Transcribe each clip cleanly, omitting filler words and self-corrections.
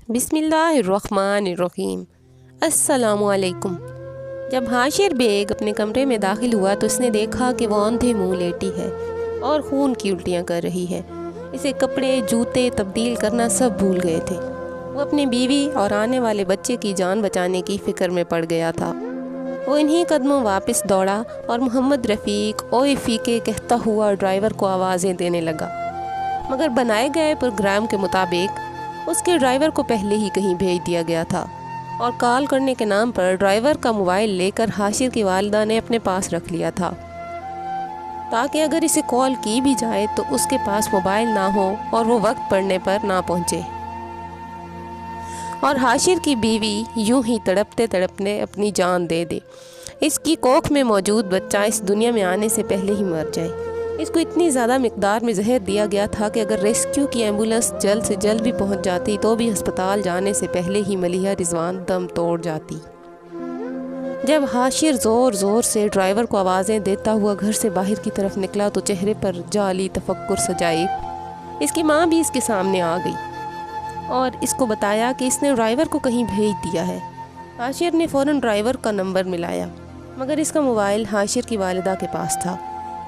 बिस्मिल्लाहिर्रहमानिर्रहीम। अस्सलामुअलैकुम। जब हाशिर बेग अपने कमरे में दाखिल हुआ तो उसने देखा कि वो अंधे मुंह लेटी है और खून की उल्टियाँ कर रही है। इसे कपड़े जूते तब्दील करना सब भूल गए थे। वो अपनी बीवी और आने वाले बच्चे की जान बचाने की फ़िक्र में पड़ गया था। वो इन्हीं कदमों वापस दौड़ा और मोहम्मद रफ़ीक ओए फ़ीके कहता हुआ ड्राइवर को आवाज़ें देने लगा, मगर बनाए गए प्रोग्राम के मुताबिक उसके ड्राइवर को पहले ही कहीं भेज दिया गया था और कॉल करने के नाम पर ड्राइवर का मोबाइल लेकर हाशिर की वालिदा ने अपने पास रख लिया था, ताकि अगर इसे कॉल की भी जाए तो उसके पास मोबाइल ना हो और वो वक्त पड़ने पर ना पहुंचे। और हाशिर की बीवी यूं ही तड़पते तड़पने अपनी जान दे दे। इसकी कोख में मौजूद बच्चा इस दुनिया में आने से पहले ही मर जाए। इसको इतनी ज़्यादा मिकदार में जहर दिया गया था कि अगर रेस्क्यू की एम्बुलेंस जल्द से जल्द भी पहुंच जाती तो भी अस्पताल जाने से पहले ही मलिहा रिजवान दम तोड़ जाती। जब हाशिर ज़ोर ज़ोर से ड्राइवर को आवाज़ें देता हुआ घर से बाहर की तरफ निकला तो चेहरे पर जाली तफक्कुर सजाए इसकी माँ भी इसके सामने आ गई और इसको बताया कि इसने ड्राइवर को कहीं भेज दिया है। हाशिर ने फ़ौरन ड्राइवर का नंबर मिलाया, मगर इसका मोबाइल हाशिर की वालिदा के पास था।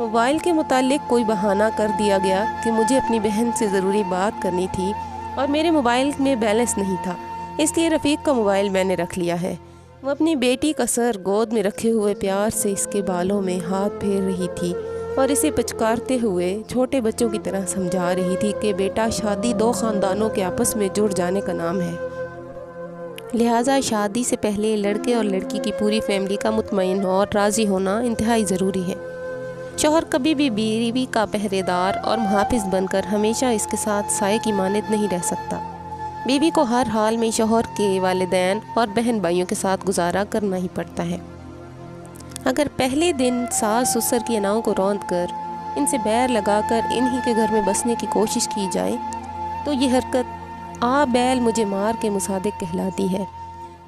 मोबाइल के मुतालिक कोई बहाना कर दिया गया कि मुझे अपनी बहन से ज़रूरी बात करनी थी और मेरे मोबाइल में बैलेंस नहीं था, इसलिए रफ़ीक का मोबाइल मैंने रख लिया है। वो अपनी बेटी का सर गोद में रखे हुए प्यार से इसके बालों में हाथ फेर रही थी और इसे पचकारते हुए छोटे बच्चों की तरह समझा रही थी कि बेटा, शादी दो ख़ानदानों के आपस में जुड़ जाने का नाम है, लिहाजा शादी से पहले लड़के और लड़की की पूरी फैमिली का मुतमईन और राज़ी होना इंतहाई ज़रूरी है। शौहर कभी भी बीवी का पहरेदार और मुहाफ़िज़ बनकर हमेशा इसके साथ साए की मानद नहीं रह सकता। बीवी को हर हाल में शौहर के वालिदैन और बहन भाइयों के साथ गुजारा करना ही पड़ता है। अगर पहले दिन सास ससुर की अनाओं को रौंद कर इनसे बैर लगाकर इन्हीं के घर में बसने की कोशिश की जाए तो ये हरकत आ बैल मुझे मार के मुसादिक कहलाती है।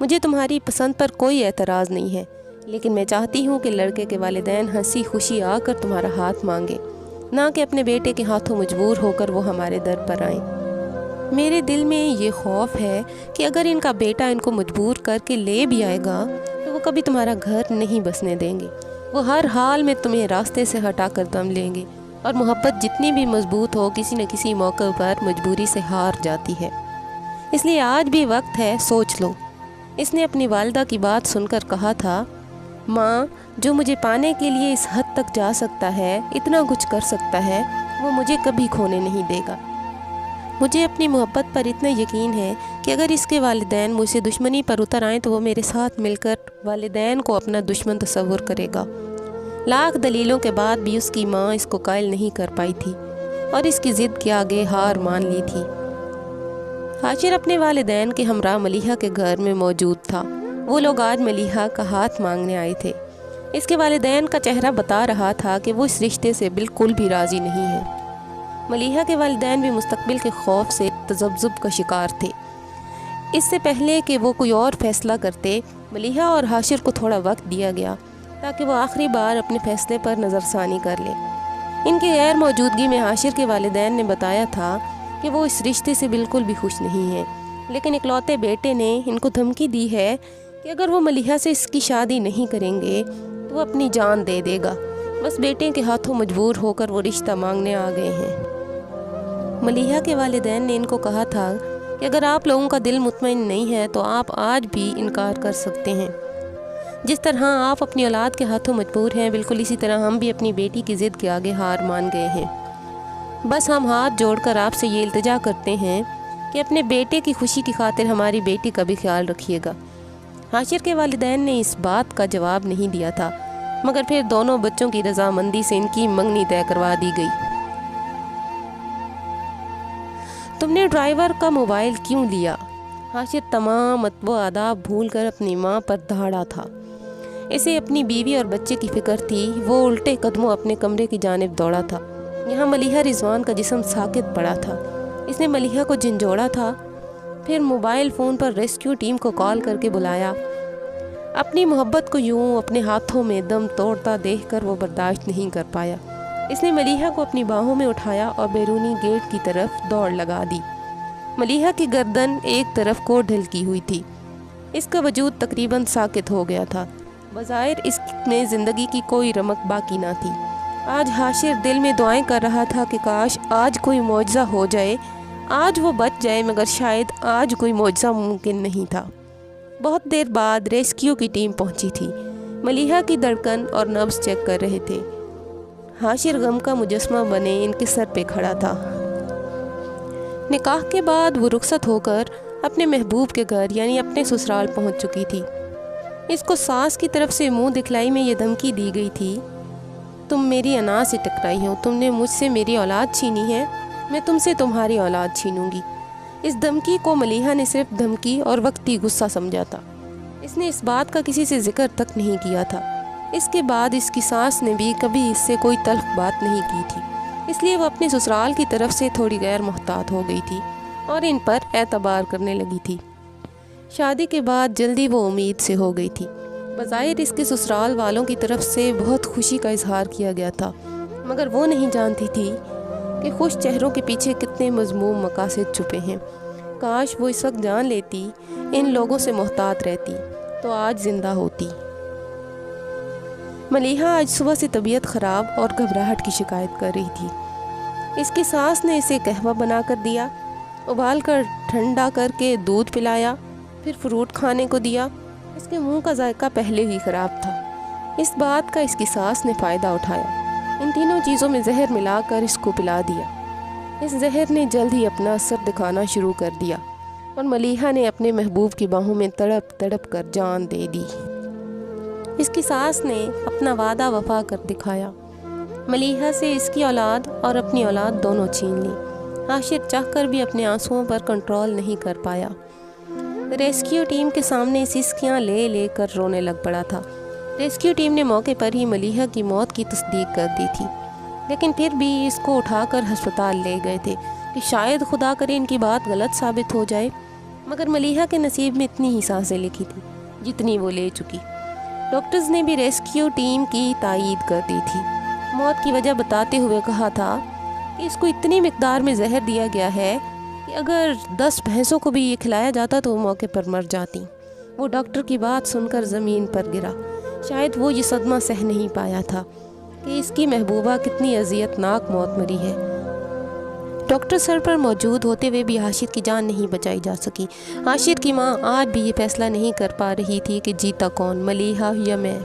मुझे तुम्हारी पसंद पर कोई एतराज़ नहीं है, लेकिन मैं चाहती हूँ कि लड़के के वालिदैन हंसी खुशी आकर तुम्हारा हाथ मांगे, ना कि अपने बेटे के हाथों मजबूर होकर वो हमारे दर पर आएं। मेरे दिल में ये खौफ है कि अगर इनका बेटा इनको मजबूर करके ले भी आएगा तो वो कभी तुम्हारा घर नहीं बसने देंगे। वो हर हाल में तुम्हें रास्ते से हटा कर दम लेंगे और मोहब्बत जितनी भी मजबूत हो किसी न किसी मौके पर मजबूरी से हार जाती है। इसलिए आज भी वक्त है, सोच लो। इसने अपनी वालिदा की बात सुनकर कहा था, माँ, जो मुझे पाने के लिए इस हद तक जा सकता है, इतना कुछ कर सकता है, वो मुझे कभी खोने नहीं देगा। मुझे अपनी मोहब्बत पर इतना यकीन है कि अगर इसके वालिदैन मुझसे दुश्मनी पर उतर आएँ तो वो मेरे साथ मिलकर वालिदैन को अपना दुश्मन तस्वुर करेगा। लाख दलीलों के बाद भी उसकी माँ इसको कायल नहीं कर पाई थी और इसकी ज़िद के आगे हार मान ली थी। हाशिर अपने वालिदैन के हमरा मलिहा के घर में मौजूद था। वो लोग आज मलिहा का हाथ मांगने आए थे। इसके वालिदैन का चेहरा बता रहा था कि वो इस रिश्ते से बिल्कुल भी राज़ी नहीं है। मलिहा के वालिदैन भी मुस्तकबिल के खौफ से तज़ब्ज़ुब का शिकार थे। इससे पहले कि वो कोई और फैसला करते, मलिहा और हाशिर को थोड़ा वक्त दिया गया ताकि वो आखिरी बार अपने फ़ैसले पर नज़रसानी कर ले। इनकी गैर मौजूदगी में हाशिर के वालिदैन ने बताया था कि वो इस रिश्ते से बिल्कुल भी खुश नहीं है, लेकिन इकलौते बेटे ने इनको धमकी दी है कि अगर वो मलिहा से इसकी शादी नहीं करेंगे तो वो अपनी जान दे देगा। बस बेटे के हाथों मजबूर होकर वो रिश्ता मांगने आ गए हैं। मलिहा के वालिदैन ने इनको कहा था कि अगर आप लोगों का दिल मुतमईन नहीं है तो आप आज भी इनकार कर सकते हैं। जिस तरह आप अपनी औलाद के हाथों मजबूर हैं, बिल्कुल इसी तरह हम भी अपनी बेटी की ज़िद के आगे हार मान गए हैं। बस हम हाथ जोड़कर आपसे ये इल्तिजा करते हैं कि अपने बेटे की खुशी की खातिर हमारी बेटी का भी ख्याल रखिएगा। हाशिर के वालिदैन ने इस बात का जवाब नहीं दिया था, मगर फिर दोनों बच्चों की रजामंदी से इनकी मंगनी तय करवा दी गई। तुमने ड्राइवर का मोबाइल क्यों लिया? हाशिर तमाम अदब आदाब भूल कर अपनी माँ पर दहाड़ा था। इसे अपनी बीवी और बच्चे की फिक्र थी। वो उल्टे कदमों अपने कमरे की जानिब दौड़ा था। यहाँ मलिहा रिजवान का जिस्म साकित पड़ा था। इसने मलिहा को झंझोड़ा था, फिर मोबाइल फ़ोन पर रेस्क्यू टीम को कॉल करके बुलाया। अपनी मोहब्बत को यूं अपने हाथों में दम तोड़ता देखकर वो बर्दाश्त नहीं कर पाया। इसने मलिहा को अपनी बाहों में उठाया और बैरूनी गेट की तरफ दौड़ लगा दी। ملیحہ کی گردن ایک طرف کو ڈھلکی ہوئی تھی، اس کا وجود تقریباً ساکت ہو گیا تھا، بظاہر اس میں زندگی کی کوئی رمق باقی نہ تھی۔ آج حاشر دل میں دعائیں کر رہا تھا کہ کاش آج کوئی معجزہ ہو جائے، آج وہ بچ جائے، مگر شاید آج کوئی معجزہ ممکن نہیں تھا۔ بہت دیر بعد ریسکیو کی ٹیم پہنچی تھی، ملیحہ کی دھڑکن اور نبض چیک کر رہے تھے۔ حاشر غم کا مجسمہ بنے ان کے سر پہ کھڑا تھا۔ نکاح کے بعد وہ رخصت ہو کر اپنے محبوب کے گھر یعنی اپنے سسرال پہنچ چکی تھی۔ اس کو ساس کی طرف سے منہ دکھلائی میں یہ دھمکی دی گئی تھی، تم میری انا سے ٹکرائی ہو، تم نے مجھ سے میری اولاد چھینی ہے، میں تم سے تمہاری اولاد چھینوں گی۔ اس دھمکی کو ملیحہ نے صرف دھمکی اور وقتی غصہ سمجھا تھا، اس نے اس بات کا کسی سے ذکر تک نہیں کیا تھا۔ اس کے بعد اس کی ساس نے بھی کبھی اس سے کوئی تلخ بات نہیں کی تھی، اس لیے وہ اپنے سسرال کی طرف سے تھوڑی غیر محتاط ہو گئی تھی اور ان پر اعتبار کرنے لگی تھی۔ شادی کے بعد جلدی وہ امید سے ہو گئی تھی، بظاہر اس کے سسرال والوں کی طرف سے بہت خوشی کا اظہار کیا گیا تھا، مگر وہ نہیں جانتی تھی کہ خوش چہروں کے پیچھے کتنے مذموم مقاصد چھپے ہیں۔ کاش وہ اس وقت جان لیتی، ان لوگوں سے محتاط رہتی تو آج زندہ ہوتی۔ ملیحہ آج صبح سے طبیعت خراب اور گھبراہٹ کی شکایت کر رہی تھی۔ اس کی ساس نے اسے قہوہ بنا کر دیا، ابال کر ٹھنڈا کر کے دودھ پلایا، پھر فروٹ کھانے کو دیا۔ اس کے منہ کا ذائقہ پہلے ہی خراب تھا، اس بات کا اس کی ساس نے فائدہ اٹھایا، ان تینوں چیزوں میں زہر ملا کر اس کو پلا دیا۔ اس زہر نے جلد ہی اپنا اثر دکھانا شروع کر دیا اور ملیحہ نے اپنے محبوب کی باہوں میں تڑپ تڑپ کر جان دے دی۔ اس کی ساس نے اپنا وعدہ وفا کر دکھایا، ملیحہ سے اس کی اولاد اور اپنی اولاد دونوں چھین لی۔ حاشر چاہ کر بھی اپنے آنسوؤں پر کنٹرول نہیں کر پایا، ریسکیو ٹیم کے سامنے سسکیاں لے لے کر رونے لگ پڑا تھا۔ ریسکیو ٹیم نے موقع پر ہی ملیحہ کی موت کی تصدیق کر دی تھی، لیکن پھر بھی اس کو اٹھا کر ہسپتال لے گئے تھے کہ شاید خدا کرے ان کی بات غلط ثابت ہو جائے، مگر ملیحہ کے نصیب میں اتنی ہی سانسیں لکھی تھی جتنی وہ لے چکی۔ ڈاکٹرز نے بھی ریسکیو ٹیم کی تائید کر دی تھی، موت کی وجہ بتاتے ہوئے کہا تھا کہ اس کو اتنی مقدار میں زہر دیا گیا ہے کہ اگر 10 بھینسوں کو بھی یہ کھلایا جاتا تو وہ موقع پر مر جاتی۔ وہ ڈاکٹر کی بات سن کر زمین پر گرا، شاید وہ یہ صدمہ سہ نہیں پایا تھا کہ اس کی محبوبہ کتنی اذیت ناک موت مری ہے۔ ڈاکٹر سر پر موجود ہوتے ہوئے بھی حاشر کی جان نہیں بچائی جا سکی۔ حاشر کی ماں آج بھی یہ فیصلہ نہیں کر پا رہی تھی کہ جیتا کون، ملیحہ یا میں۔